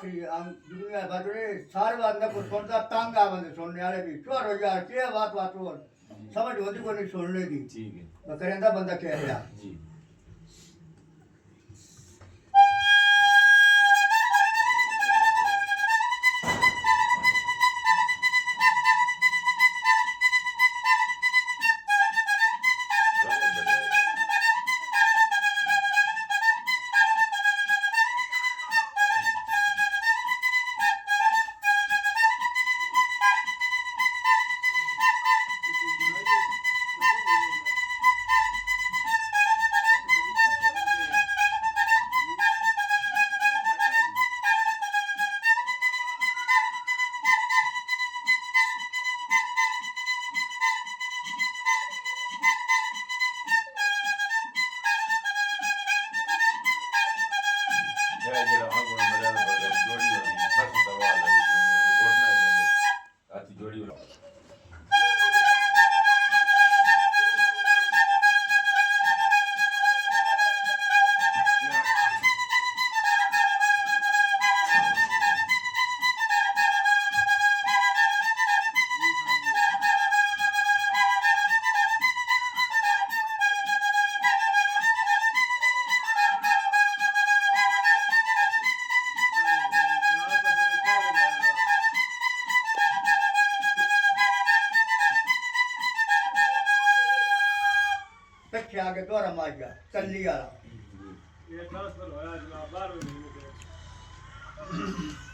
आखिरी हम दुनिया भर सारे बंदे को सुनता तंग आ बंदे सुनने वाले भी छोड़ो यार क्या बात हो समझ होती को नहीं सुनने की ठीक है मैं करेंदा बंदा कह रहा जी ਜਿਹੜਾ ਆਗੂ ਨੇ ਮਰਿਆ ਦਾ ਜੋੜੀ ਹੋਣੀ ਫਸ ਦਵਾ ਦਾ ਘੋਟਣਾ ਦੇਂਗੇ ਆਤੀ ਜੋੜੀ ਹੋਣੀ पीछे आके द्वारा मार गया कल्ली वाला ये ट्रांसफर होया जनाब 12 महीने के